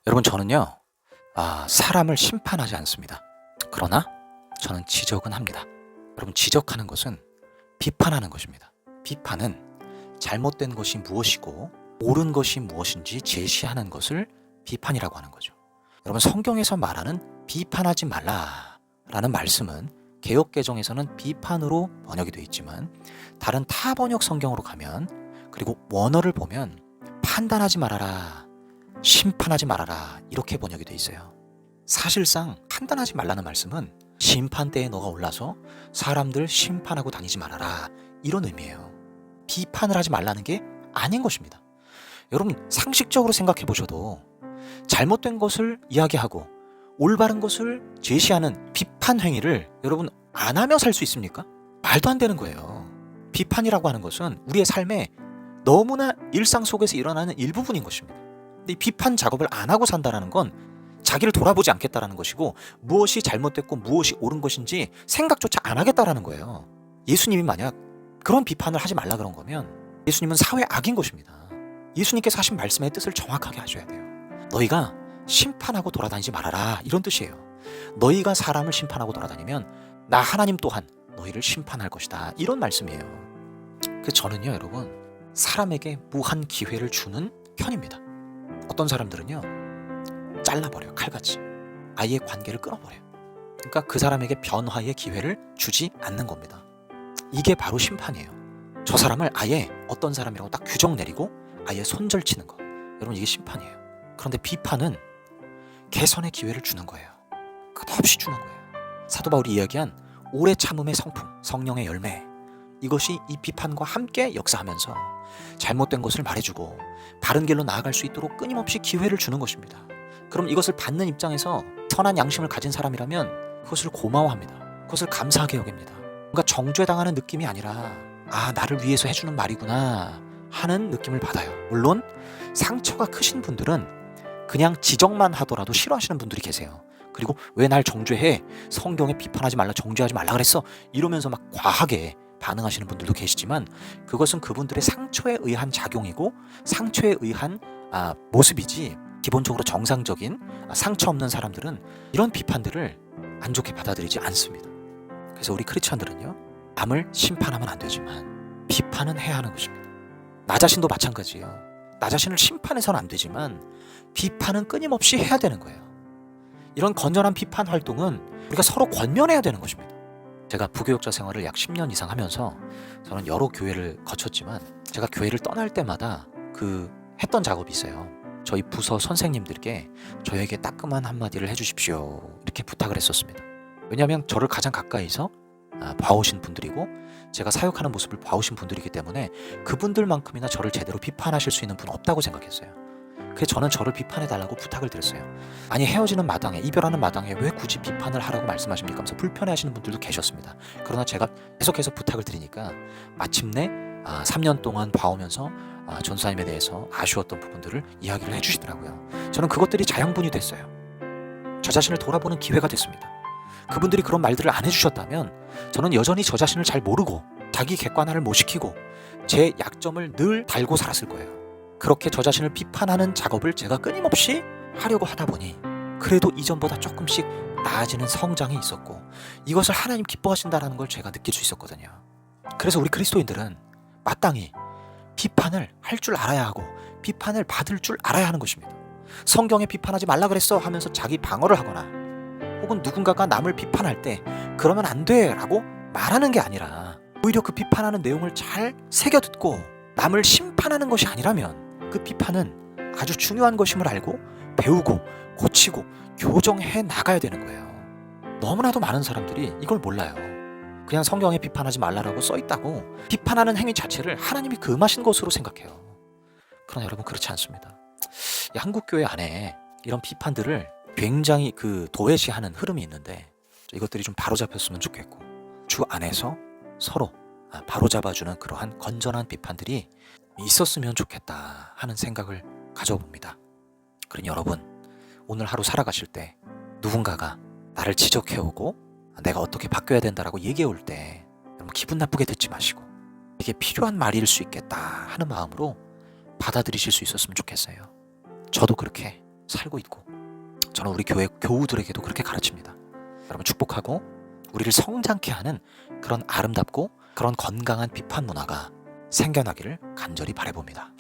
여러분 저는요 사람을 심판하지 않습니다. 그러나 저는 지적은 합니다. 여러분 지적하는 것은 비판하는 것입니다. 비판은 잘못된 것이 무엇이고 옳은 것이 무엇인지 제시하는 것을 비판이라고 하는 거죠. 여러분 성경에서 말하는 비판하지 말라라는 말씀은 개역개정에서는 비판으로 번역이 되어 있지만 다른 타 번역 성경으로 가면 그리고 원어를 보면 판단하지 말아라, 심판하지 말아라 이렇게 번역이 되어 있어요. 사실상 판단하지 말라는 말씀은 심판대에 너가 올라서 사람들 심판하고 다니지 말아라 이런 의미예요. 비판을 하지 말라는 게 아닌 것입니다. 여러분 상식적으로 생각해 보셔도 잘못된 것을 이야기하고 올바른 것을 제시하는 비판 행위를 여러분 안 하며 살 수 있습니까? 말도 안 되는 거예요. 비판이라고 하는 것은 우리의 삶에 너무나 일상 속에서 일어나는 일부분인 것입니다. 근데 이 비판 작업을 안 하고 산다는 건 자기를 돌아보지 않겠다라는 것이고 무엇이 잘못됐고 무엇이 옳은 것인지 생각조차 안 하겠다라는 거예요. 예수님이 만약 그런 비판을 하지 말라 그런 거면 예수님은 사회 악인 것입니다. 예수님께서 하신 말씀의 뜻을 정확하게 하셔야 돼요. 너희가 심판하고 돌아다니지 말아라 이런 뜻이에요. 너희가 사람을 심판하고 돌아다니면 나 하나님 또한 너희를 심판할 것이다 이런 말씀이에요. 그래서 저는요 여러분 사람에게 무한 기회를 주는 편입니다. 어떤 사람들은요 잘라버려요. 칼같이 아예 관계를 끊어버려요. 그러니까 그 사람에게 변화의 기회를 주지 않는 겁니다. 이게 바로 심판이에요. 저 사람을 아예 어떤 사람이라고 딱 규정 내리고 아예 손절치는 거, 여러분 이게 심판이에요. 그런데 비판은 개선의 기회를 주는 거예요. 끝없이 주는 거예요. 사도 바울이 이야기한 오래 참음의 성품, 성령의 열매, 이것이 이 비판과 함께 역사하면서 잘못된 것을 말해주고 바른 길로 나아갈 수 있도록 끊임없이 기회를 주는 것입니다. 그럼 이것을 받는 입장에서 선한 양심을 가진 사람이라면 그것을 고마워합니다. 그것을 감사하게 여깁니다. 뭔가 정죄당하는 느낌이 아니라 나를 위해서 해주는 말이구나 하는 느낌을 받아요. 물론 상처가 크신 분들은 그냥 지적만 하더라도 싫어하시는 분들이 계세요. 그리고 왜 날 정죄해? 성경에 비판하지 말라, 정죄하지 말라 그랬어? 이러면서 막 과하게 반응하시는 분들도 계시지만 그것은 그분들의 상처에 의한 작용이고 상처에 의한 모습이지 기본적으로 정상적인 상처 없는 사람들은 이런 비판들을 안 좋게 받아들이지 않습니다. 그래서 우리 크리스천들은요 남을 심판하면 안 되지만 비판은 해야 하는 것입니다. 나 자신도 마찬가지예요. 나 자신을 심판해서는 안 되지만 비판은 끊임없이 해야 되는 거예요. 이런 건전한 비판 활동은 우리가 서로 권면해야 되는 것입니다. 제가 부교육자 생활을 약 10년 이상 하면서 저는 여러 교회를 거쳤지만 제가 교회를 떠날 때마다 했던 작업이 있어요. 저희 부서 선생님들께 저에게 따끔한 한마디를 해주십시오 이렇게 부탁을 했었습니다. 왜냐하면 저를 가장 가까이서 봐오신 분들이고 제가 사역하는 모습을 봐오신 분들이기 때문에 그분들만큼이나 저를 제대로 비판하실 수 있는 분은 없다고 생각했어요. 그래서 저는 저를 비판해달라고 부탁을 드렸어요. 아니 헤어지는 마당에, 이별하는 마당에 왜 굳이 비판을 하라고 말씀하십니까 하면서 불편해하시는 분들도 계셨습니다. 그러나 제가 계속해서 부탁을 드리니까 마침내 3년 동안 봐오면서 전사님에 대해서 아쉬웠던 부분들을 이야기를 해주시더라고요. 저는 그것들이 자양분이 됐어요. 저 자신을 돌아보는 기회가 됐습니다. 그분들이 그런 말들을 안 해주셨다면 저는 여전히 저 자신을 잘 모르고 자기 객관화를 못 시키고 제 약점을 늘 달고 살았을 거예요. 그렇게 저 자신을 비판하는 작업을 제가 끊임없이 하려고 하다 보니 그래도 이전보다 조금씩 나아지는 성장이 있었고 이것을 하나님 기뻐하신다는 걸 제가 느낄 수 있었거든요. 그래서 우리 그리스도인들은 마땅히 비판을 할 줄 알아야 하고 비판을 받을 줄 알아야 하는 것입니다. 성경에 비판하지 말라 그랬어 하면서 자기 방어를 하거나 혹은 누군가가 남을 비판할 때 그러면 안 돼 라고 말하는 게 아니라 오히려 그 비판하는 내용을 잘 새겨듣고 남을 심판하는 것이 아니라면 그 비판은 아주 중요한 것임을 알고 배우고 고치고 교정해 나가야 되는 거예요. 너무나도 많은 사람들이 이걸 몰라요. 그냥 성경에 비판하지 말라라고 써있다고 비판하는 행위 자체를 하나님이 금하신 것으로 생각해요. 그러나 여러분 그렇지 않습니다. 한국교회 안에 이런 비판들을 굉장히 도외시하는 흐름이 있는데 이것들이 좀 바로잡혔으면 좋겠고 주 안에서 서로 바로잡아주는 그러한 건전한 비판들이 있었으면 좋겠다 하는 생각을 가져봅니다. 그러니 여러분 오늘 하루 살아가실 때 누군가가 나를 지적해오고 내가 어떻게 바뀌어야 된다라고 얘기해올 때 여러분 기분 나쁘게 듣지 마시고 이게 필요한 말일 수 있겠다 하는 마음으로 받아들이실 수 있었으면 좋겠어요. 저도 그렇게 살고 있고, 저는 우리 교회 교우들에게도 그렇게 가르칩니다. 여러분, 축복하고 우리를 성장케 하는 그런 아름답고 그런 건강한 비판 문화가 생겨나기를 간절히 바라봅니다.